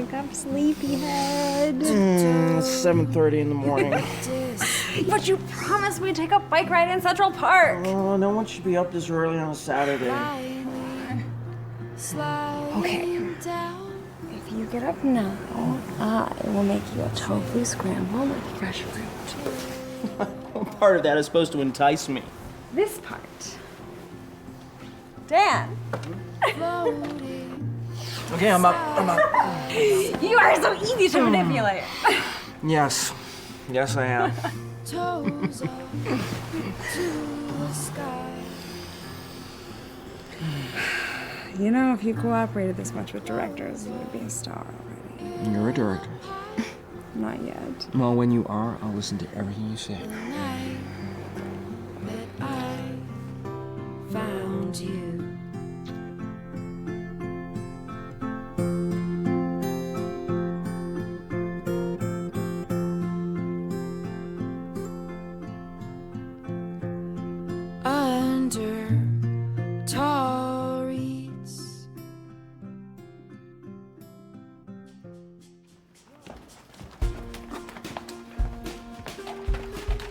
wake up, sleepyhead. It's 7:30 in the morning. But you promised we'd take a bike ride in Central Park. Oh, no one should be up this early on a Saturday. Okay. If you get up now, I will make you a tofu scramble with fresh fruit. What part of that is supposed to entice me? This part. Dan. Okay, I'm up. You are so easy to manipulate. Yes. Yes, I am. Toes up to the sky. You know, if you cooperated this much with directors, you would be a star already. You're a director. Not yet. Well, when you are, I'll listen to everything you say. The night that I found you. Under tall reeds.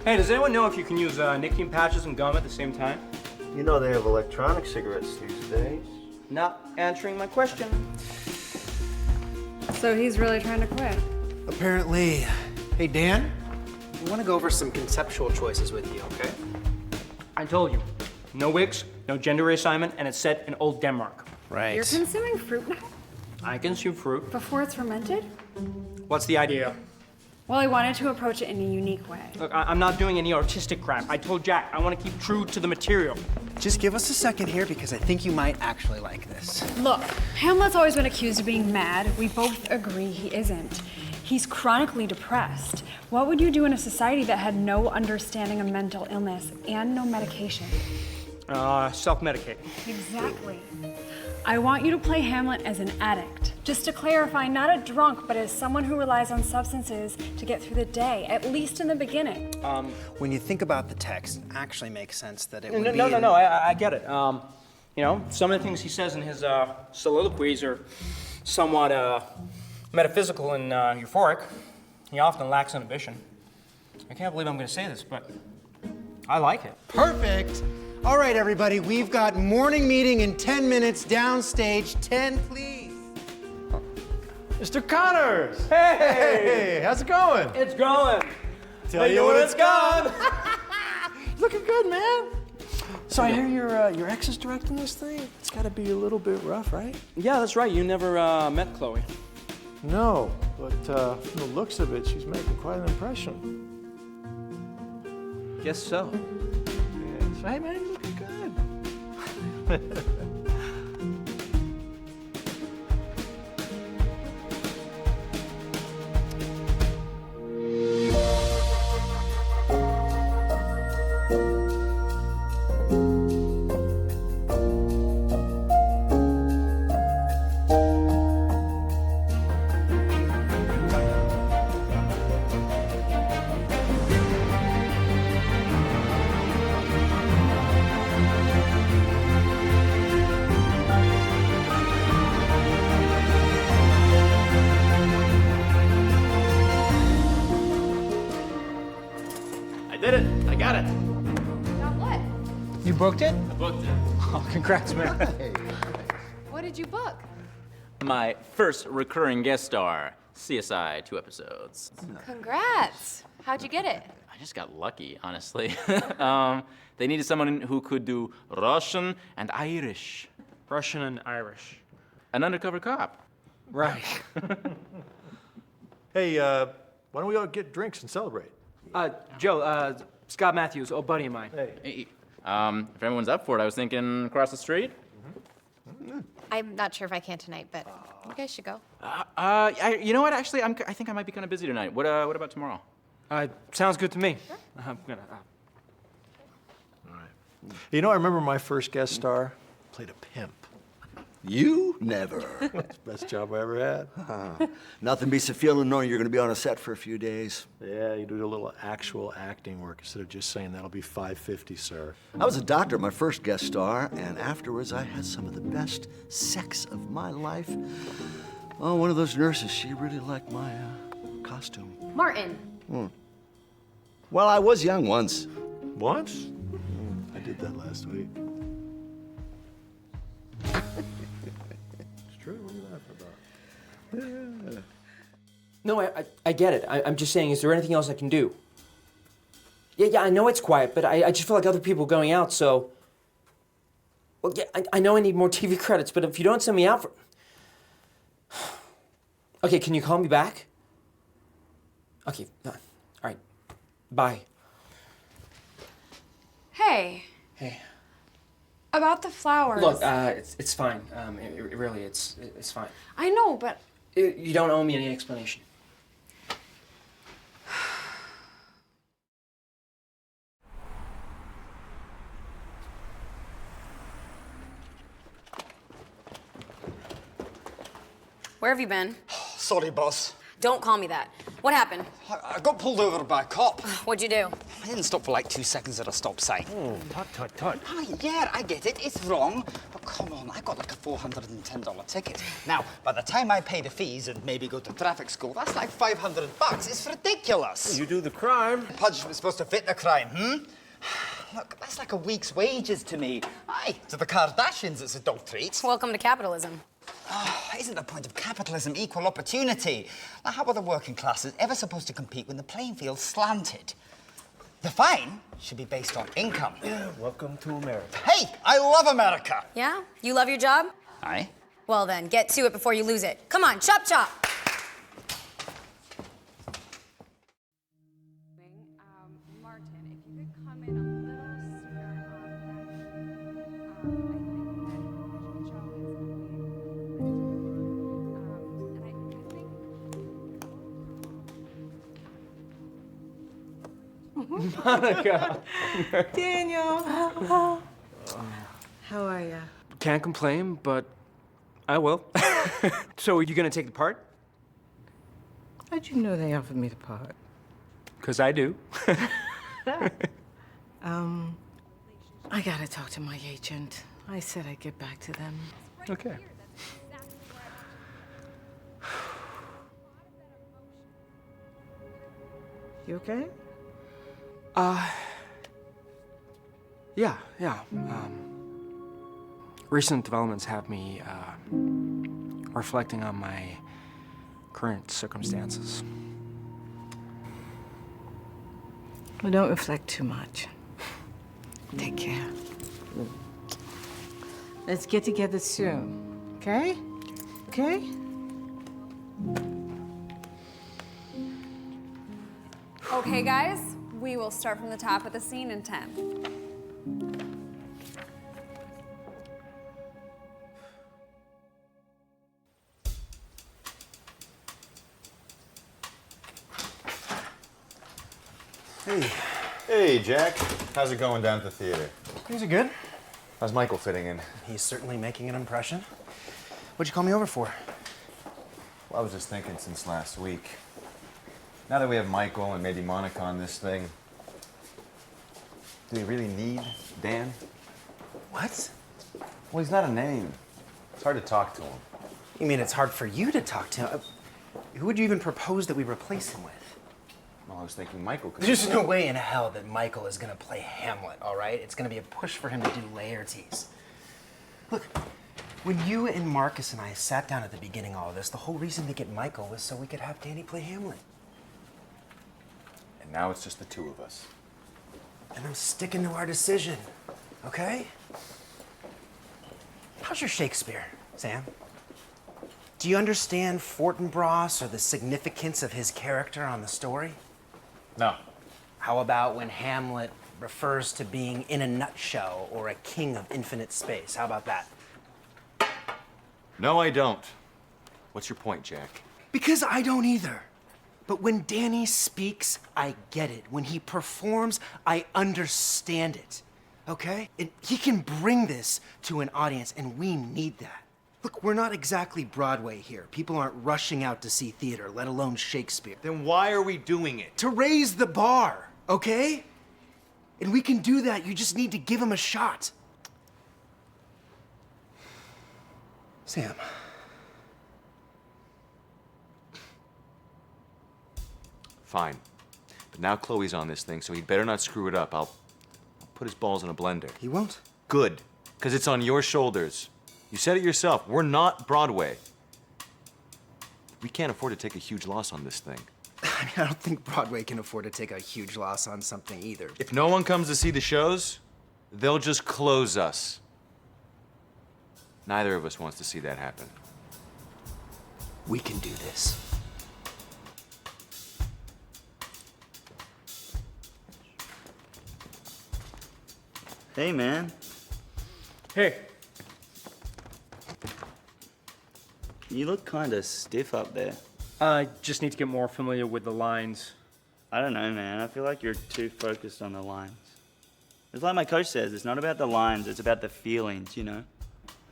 Hey, does anyone know if you can use nicotine patches and gum at the same time? You know they have electronic cigarettes these days. Not answering my question. So he's really trying to quit. Apparently. Hey, Dan, we want to go over some conceptual choices with you, okay? I told you, no wigs, no gender reassignment, and it's set in old Denmark. Right. You're consuming fruit now? I consume fruit. Before it's fermented? What's the idea? Well, I wanted to approach it in a unique way. Look, I'm not doing any artistic crap. I told Jack I want to keep true to the material. Just give us a second here because I think you might actually like this. Look, Hamlet's always been accused of being mad. We both agree he isn't. He's chronically depressed. What would you do in a society that had no understanding of mental illness and no medication? Self-medicate. Exactly. I want you to play Hamlet as an addict. Just to clarify, not a drunk, but as someone who relies on substances to get through the day, at least in the beginning. When you think about the text, it actually makes sense that it would be... No, I get it. You know, some of the things he says in his soliloquies are somewhat metaphysical and euphoric. He often lacks inhibition. I can't believe I'm going to say this, but I like it. Perfect. All right, everybody, we've got morning meeting in 10 minutes, downstage 10, please. Mr. Connors! Hey! Hey, how's it going? It's going. Tell you when it's gone. Looking good, man. So I hear your ex is directing this thing? It's gotta be a little bit rough, right? Yeah, that's right. You never met Chloe. No, but from the looks of it, she's making quite an impression. Guess so. Yeah. So, hey man, you're looking good. I did it. I got it. Got what? You booked it? I booked it. Oh, congrats, man. What did you book? My first recurring guest star, CSI, 2 episodes. Congrats. How'd you get it? I just got lucky, honestly. They needed someone who could do Russian and Irish. Russian and Irish. An undercover cop. Right. Hey, why don't we all get drinks and celebrate? Joe, Scott Matthews, old buddy of mine. Hey. Hey, if everyone's up for it, I was thinking across the street. I'm not sure if I can tonight, but you guys should go. You know what? Actually, I think I might be kind of busy tonight. What about tomorrow? Sounds good to me. I'm gonna. All right. You know, I remember my first guest star played a pimp. You? Never. That's the best job I ever had. Nothing beats the feeling knowing you're going to be on a set for a few days. Yeah, you do a little actual acting work instead of just saying that'll be $5.50, sir. I was a doctor, my first guest star, and afterwards I had some of the best sex of my life Oh, one of those nurses. She really liked my costume. Martin. Well, I was young once. Once? I did that last week. It's true. What are you laughing about? Yeah. No, I get it. I'm just saying, is there anything else I can do? Yeah, I know it's quiet, but I just feel like other people are going out, so... Well, yeah, I know I need more TV credits, but if you don't send me out for... Okay, can you call me back? Okay, all right. Bye. Hey, Hey. about the flowers. Look, it's fine. Really, it's fine. I know, but You don't owe me any explanation. Where have you been? Sorry, boss. Don't call me that. What happened? I got pulled over by a cop. What'd you do? I didn't stop for like 2 seconds at a stop sign. Tut. Yeah, I get it. It's wrong. But come on, I got like a $410 ticket. Now, by the time I pay the fees and maybe go to traffic school, that's like $500. It's ridiculous. You do the crime. Punishment's supposed to fit the crime, Look, that's like a week's wages to me. Aye, to the Kardashians, it's a dog treat. Welcome to capitalism. Isn't the point of capitalism equal opportunity? Now, how are the working classes ever supposed to compete when the playing field's slanted? The fine should be based on income. Yeah, welcome to America. Hey, I love America. Yeah? You love your job? Aye. Well then, get to it before you lose it. Come on, chop chop! Martin, if you could come in a little sooner Monica! Daniel! How are you? Can't complain, but I will. So are you gonna take the part? How'd you know they offered me the part? 'Cause I do. I gotta talk to my agent. I said I'd get back to them. Okay. You okay? Yeah. Recent developments have me, reflecting on my current circumstances. Well, don't reflect too much. Take care. Let's get together soon, okay? Okay? Okay, guys, we will start from the top of the scene in 10. Hey, Jack. How's it going down at the theater? Things are good. How's Michael fitting in? He's certainly making an impression. What'd you call me over for? Well, I was just thinking since last week. Now that we have Michael and maybe Monica on this thing, do we really need Dan? What? Well, he's not a name. It's hard to talk to him. You mean it's hard for you to talk to him? Who would you even propose that we replace him with? Well, I was thinking Michael could... There's no way in hell that Michael is gonna play Hamlet, all right? It's gonna be a push for him to do Laertes. Look, when you and Marcus and I sat down at the beginning of all this, the whole reason to get Michael was so we could have Danny play Hamlet. And now it's just the two of us. And I'm sticking to our decision, okay? How's your Shakespeare, Sam? Do you understand Fortinbras or the significance of his character on the story? No. How about when Hamlet refers to being in a nutshell or a king of infinite space? How about that? No, I don't. What's your point, Jack? Because I don't either. But when Danny speaks, I get it. When he performs, I understand it. Okay? And he can bring this to an audience, and we need that. Look, we're not exactly Broadway here. People aren't rushing out to see theater, let alone Shakespeare. Then why are we doing it? To raise the bar, okay? And we can do that. You just need to give him a shot. Sam, Fine. But now Chloe's on this thing, so he better not screw it up. I'll put his balls in a blender. He won't? Good, because it's on your shoulders. You said it yourself. We're not Broadway. We can't afford to take a huge loss on this thing. I mean, I don't think Broadway can afford to take a huge loss on something either. If no one comes to see the shows, they'll just close us. Neither of us wants to see that happen. We can do this. Hey, man. Hey, You look kind of stiff up there. I just need to get more familiar with the lines. I don't know, man. I feel like you're too focused on the lines. It's like my coach says, it's not about the lines, it's about the feelings, you know?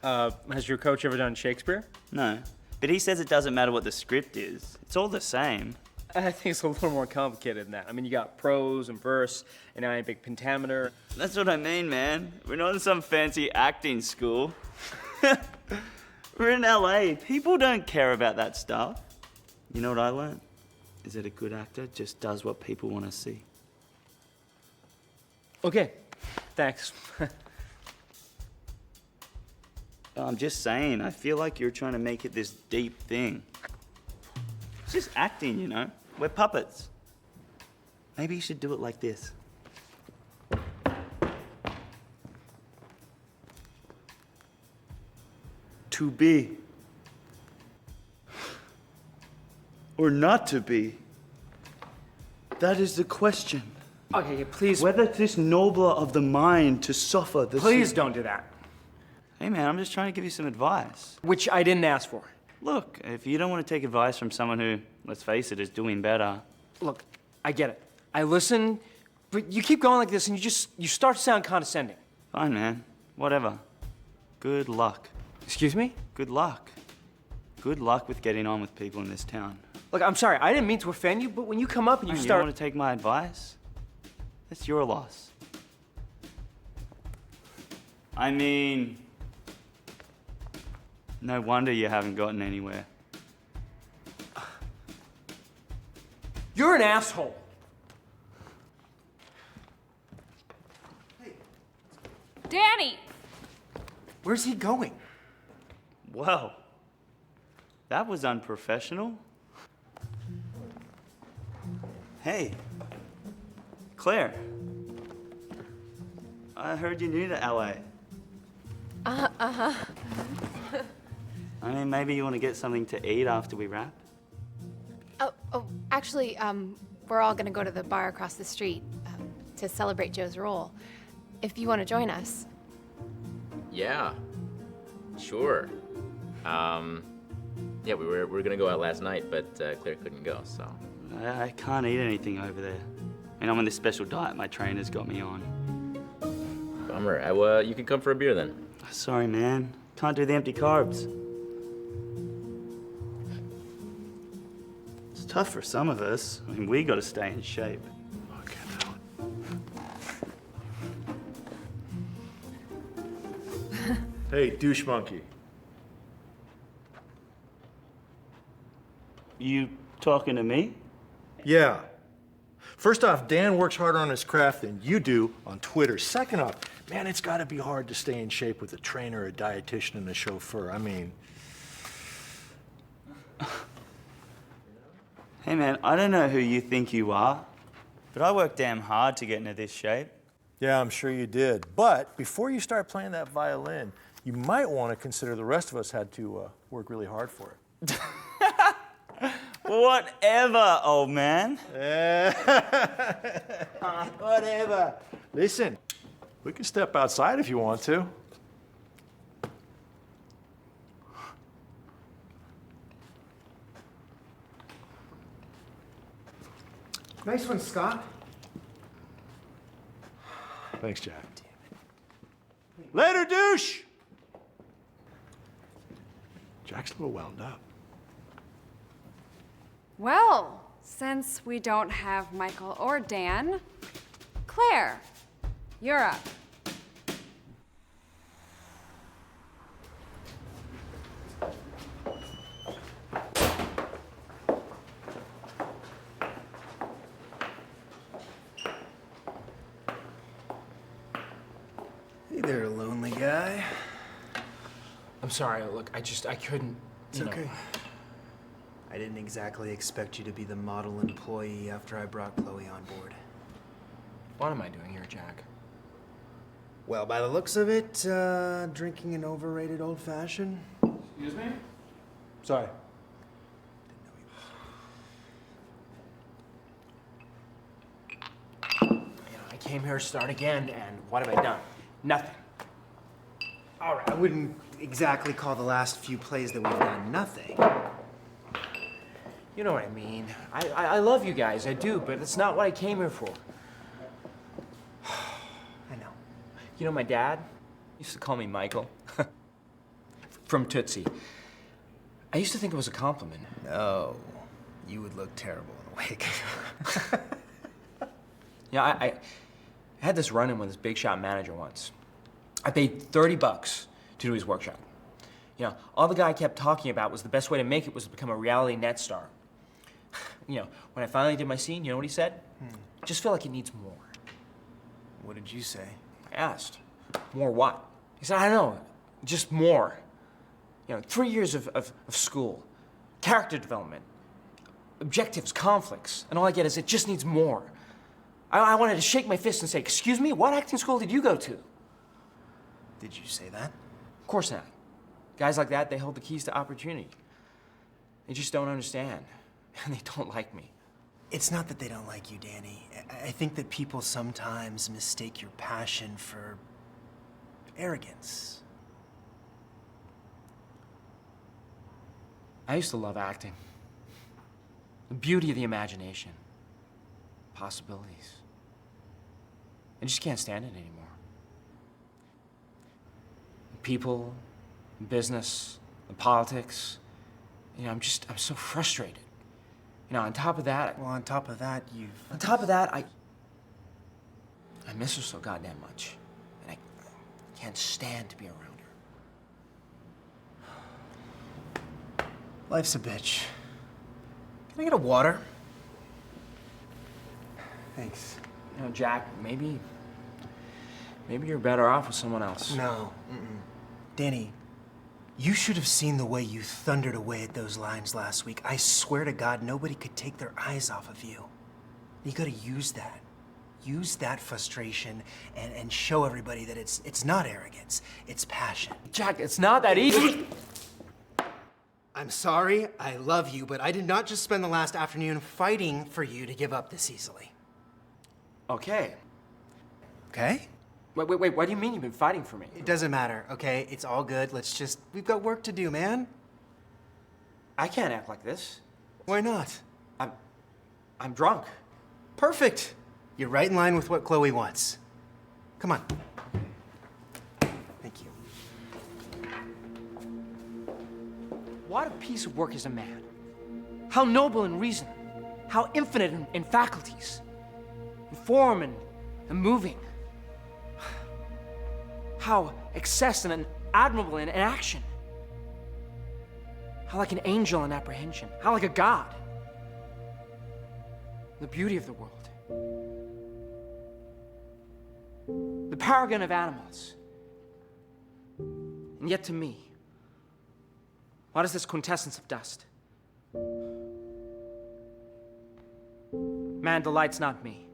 Has your coach ever done Shakespeare? No. But he says it doesn't matter what the script is. It's all the same. I think it's a little more complicated than that. I mean, you got prose and verse, and iambic pentameter. That's what I mean, man. We're not in some fancy acting school. We're in LA. People don't care about that stuff. You know what I learned? Is that a good actor just does what people want to see. Okay, thanks. I'm just saying, I feel like you're trying to make it this deep thing. It's just acting, you know? We're puppets. Maybe you should do it like this. To be. Or not to be. That is the question. Okay, please. Whether 'tis nobler of the mind to suffer the... Please don't do that. Hey, man, I'm just trying to give you some advice. Which I didn't ask for. Look, if you don't want to take advice from someone who, let's face it, is doing better... Look, I get it. I listen, but you keep going like this and you start to sound condescending. Fine, man. Whatever. Good luck. Excuse me? Good luck. Good luck with getting on with people in this town. Look, I'm sorry, I didn't mean to offend you, but when you come up and you You start... don't want to take my advice? That's your loss. I mean... No wonder you haven't gotten anywhere. You're an asshole. Danny! Where's he going? Well, that was unprofessional. Hey, Claire. I heard you're new to LA. Uh-huh. I mean, maybe you want to get something to eat after we wrap? Oh, actually, we're all gonna go to the bar across the street to celebrate Joe's role. If you want to join us. Yeah, sure. Yeah, we were gonna go out last night, but Claire couldn't go, so. I can't eat anything over there. And I'm on this special diet my trainer's got me on. Bummer. You can come for a beer then. Sorry, man. Can't do the empty carbs. It's tough for some of us. I mean, we gotta stay in shape. Hey, douche monkey. You talking to me? Yeah. First off, Dan works harder on his craft than you do on Twitter. Second off, man, it's got to be hard to stay in shape with a trainer, a dietitian, and a chauffeur. I mean... Hey, man, I don't know who you think you are, but I worked damn hard to get into this shape. Yeah, I'm sure you did. But before you start playing that violin, you might want to consider the rest of us had to work really hard for it. Whatever, old man. Whatever. Listen, we can step outside if you want to. Nice one, Scott. Thanks, Jack. Later, douche! Jack's a little wound up. Well, since we don't have Michael or Dan, Claire, you're up. I'm sorry. Look, I couldn't. It's okay. I didn't exactly expect you to be the model employee after I brought Chloe on board. What am I doing here, Jack? Well, by the looks of it, drinking an overrated old-fashioned. Excuse me? Sorry. I came here to start again, and what have I done? Nothing. All right, I wouldn't exactly call the last few plays that we've done nothing. You know what I mean. I love you guys, I do, but it's not what I came here for. I know. You know, my dad used to call me Michael. From Tootsie. I used to think it was a compliment. No, you would look terrible in a wig. Yeah, I had this run-in with this big shot manager once. I paid $30 to do his workshop. You know, all the guy kept talking about was the best way to make it was to become a reality net star. You know, when I finally did my scene, you know what he said? I just feel like it needs more. What did you say? I asked, more what? He said, I don't know, just more. You know, 3 years of school, character development, objectives, conflicts, and all I get is it just needs more. I wanted to shake my fist and say, excuse me, what acting school did you go to? Did you say that? Of course not. Guys like that, they hold the keys to opportunity. They just don't understand, and they don't like me. It's not that they don't like you, Danny. I think that people sometimes mistake your passion for arrogance. I used to love acting. The beauty of the imagination. Possibilities. I just can't stand it anymore. People, business, the politics. You know, I'm so frustrated. You know, on top of that... Well, on top of that, I miss her so goddamn much. And I can't stand to be around her. Life's a bitch. Can I get a water? Thanks. You know, Jack, maybe you're better off with someone else. No. Danny, you should have seen the way you thundered away at those lines last week. I swear to God, nobody could take their eyes off of you. You gotta use that. Use that frustration and show everybody that it's not arrogance, it's passion. Jack, it's not that easy. I'm sorry, I love you, but I did not just spend the last afternoon fighting for you to give up this easily. Okay. Okay? Wait, what do you mean you've been fighting for me? It doesn't matter, okay? It's all good. We've got work to do, man. I can't act like this. Why not? I'm drunk. Perfect. You're right in line with what Chloe wants. Come on. Thank you. What a piece of work is a man. How noble in reason. How infinite in faculties. In form and moving. How excess and admirable in action. How like an angel in apprehension. How like a god. The beauty of the world. The paragon of animals. And yet to me, what is this quintessence of dust? Man delights not me.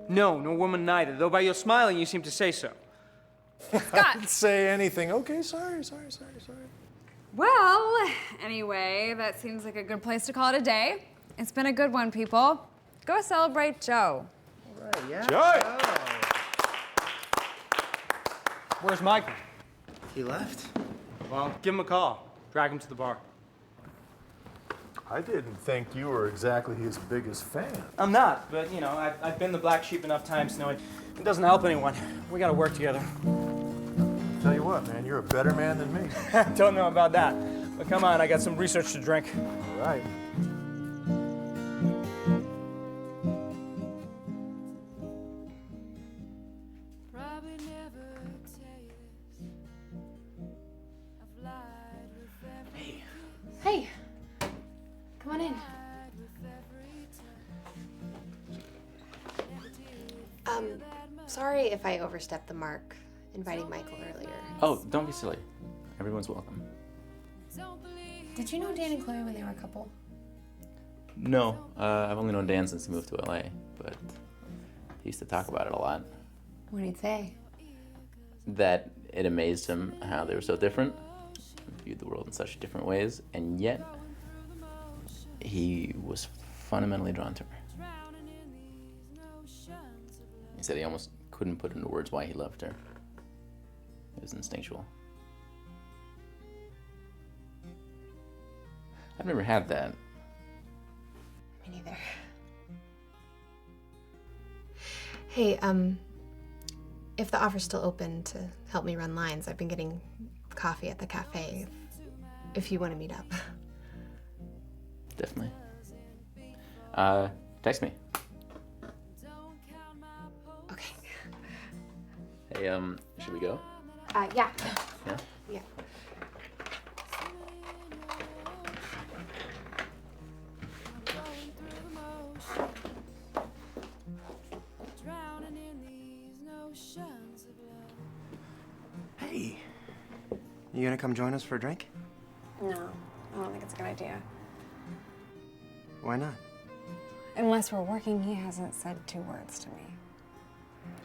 No, nor woman neither, though by your smiling you seem to say so. I didn't say anything. Okay, sorry. Well, anyway, that seems like a good place to call it a day. It's been a good one, people. Go celebrate Joe. All right, yeah. Joe! Where's Michael? He left. Well, give him a call. Drag him to the bar. I didn't think you were exactly his biggest fan. I'm not, but you know, I've been the black sheep enough times to know it doesn't help anyone. We gotta work together. Tell you what, man, you're a better man than me. Don't know about that. But come on, I got some research to drink. All right. Hey, come on in. Sorry if I overstepped the mark. inviting Michael earlier. Oh, don't be silly. Everyone's welcome. Did you know Dan and Chloe when they were a couple? No, I've only known Dan since he moved to LA, but he used to talk about it a lot. What did he say? That it amazed him how they were so different, viewed the world in such different ways, and yet he was fundamentally drawn to her. He said he almost couldn't put into words why he loved her. It was instinctual. I've never had that. Me neither. Hey, if the offer's still open to help me run lines, I've been getting coffee at the cafe if you want to meet up. Definitely. Text me. Okay. Hey, should we go? Yeah. Yeah? Yeah. Hey, you gonna come join us for a drink? No, I don't think it's a good idea. Why not? Unless we're working, he hasn't said 2 words to me.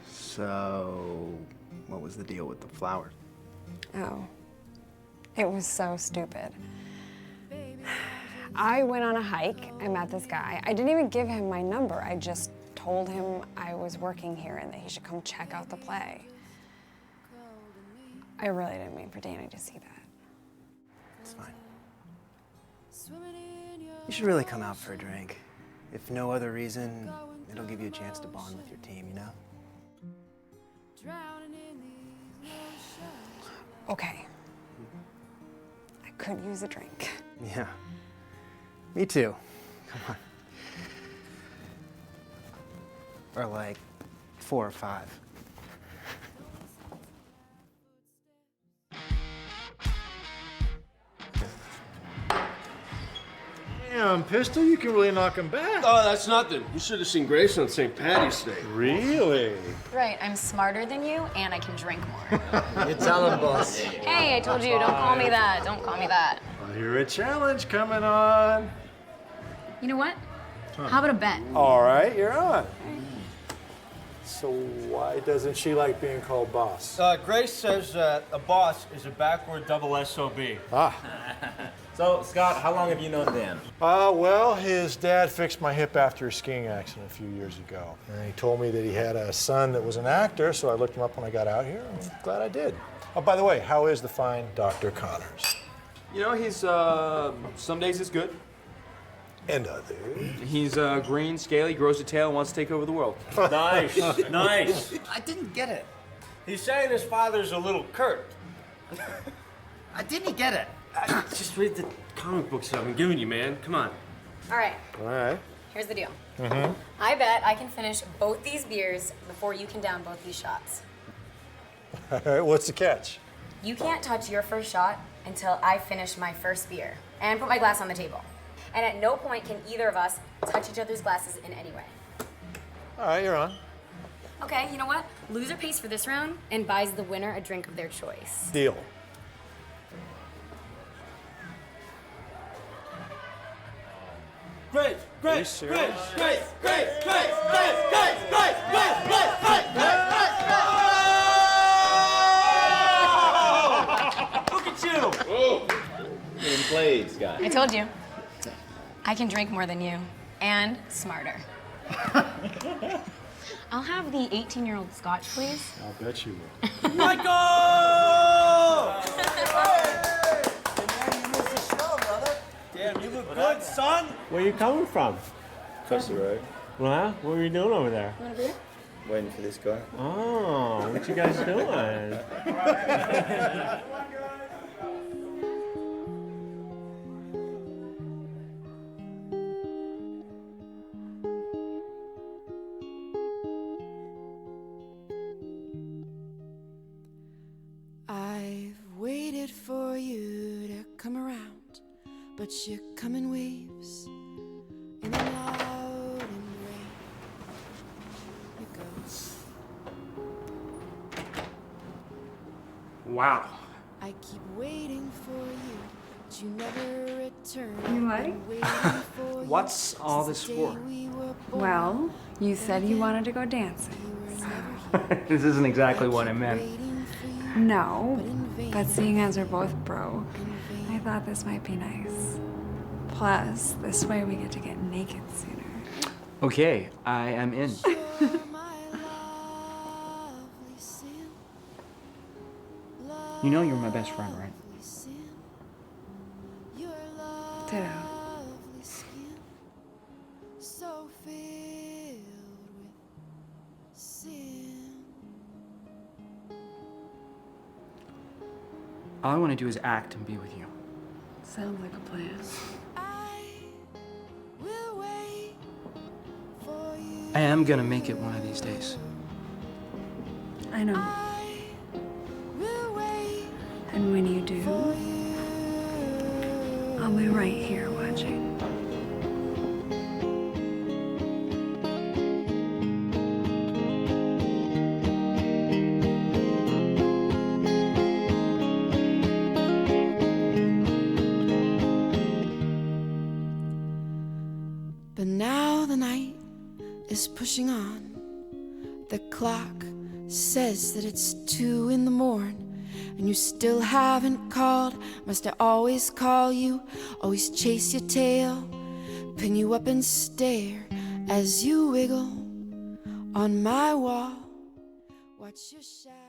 So, what was the deal with the flowers? Oh, it was so stupid. I went on a hike, I met this guy. I didn't even give him my number. I just told him I was working here and that he should come check out the play. I really didn't mean for Danny to see that. It's fine. You should really come out for a drink. If no other reason, it'll give you a chance to bond with your team, you know? Okay. I could use a drink. Yeah. Me too. Come on. Or like 4 or 5. Damn, Pistol, you can really knock him back. Oh, that's nothing. You should have seen Grace on St. Patty's Day. Really? Right, I'm smarter than you, and I can drink more. You tell him, boss. Hey, I told you, don't call me that. Don't call me that. I hear a challenge coming on. You know what? How about a bet? All right, you're on. So why doesn't she like being called boss? Grace says a boss is a backward double SOB. Ah. So, Scott, how long have you known Dan? Well, his dad fixed my hip after a skiing accident a few years ago. And he told me that he had a son that was an actor, so I looked him up when I got out here. I'm glad I did. Oh, by the way, how is the fine Dr. Connors? You know, he's, some days he's good. And others? He's green, scaly, grows a tail, and wants to take over the world. Nice, nice. I didn't get it. He's saying his father's a little curt. I didn't get it. Just read the comic books I've been giving you, man. Come on. All right, All right. here's the deal. Mm-hmm. I bet I can finish both these beers before you can down both these shots. All right, what's the catch? You can't touch your first shot until I finish my first beer and put my glass on the table. And at no point can either of us touch each other's glasses in any way. All right, you're on. Okay, you know what? Loser pays for this round and buys the winner a drink of their choice. Deal. Grace, Grace, Grace, Grace, Grace, Grace, Grace, Grace, Grace, Grace, Grace, Grace, Look at you! Oh, getting played, Scott. I told you. I can drink more than you, and smarter. I'll have the 18-year-old scotch, please. I'll bet you will. Michael! Damn, you look good, son. Where you coming from? Across the road. Well, what were you doing over there? Want a beer? Waiting for this guy. Oh, what you guys doing? I've waited for you to come around, but you come in waves, and in loud and rain you go. Wow. I keep waiting for you, but you never return. You like? What's all this for? Well, you said you wanted to go dancing. This isn't exactly what I meant. No, but seeing as we're both broke, I thought this might be nice. Plus, this way we get to get naked sooner. Okay, I am in. You know you're my best friend, right? Ditto. So filled with sin. All I want to do is act and be with you. Sounds like a plan. Will wait for you. I am gonna make it one of these days. I know. Will wait And when you do, for you. I'll be right here watching. But now the night is pushing on. The clock says that it's 2 in the morning, and you still haven't called. Must I always call you, always chase your tail, pin you up and stare as you wiggle on my wall. Watch your shadow.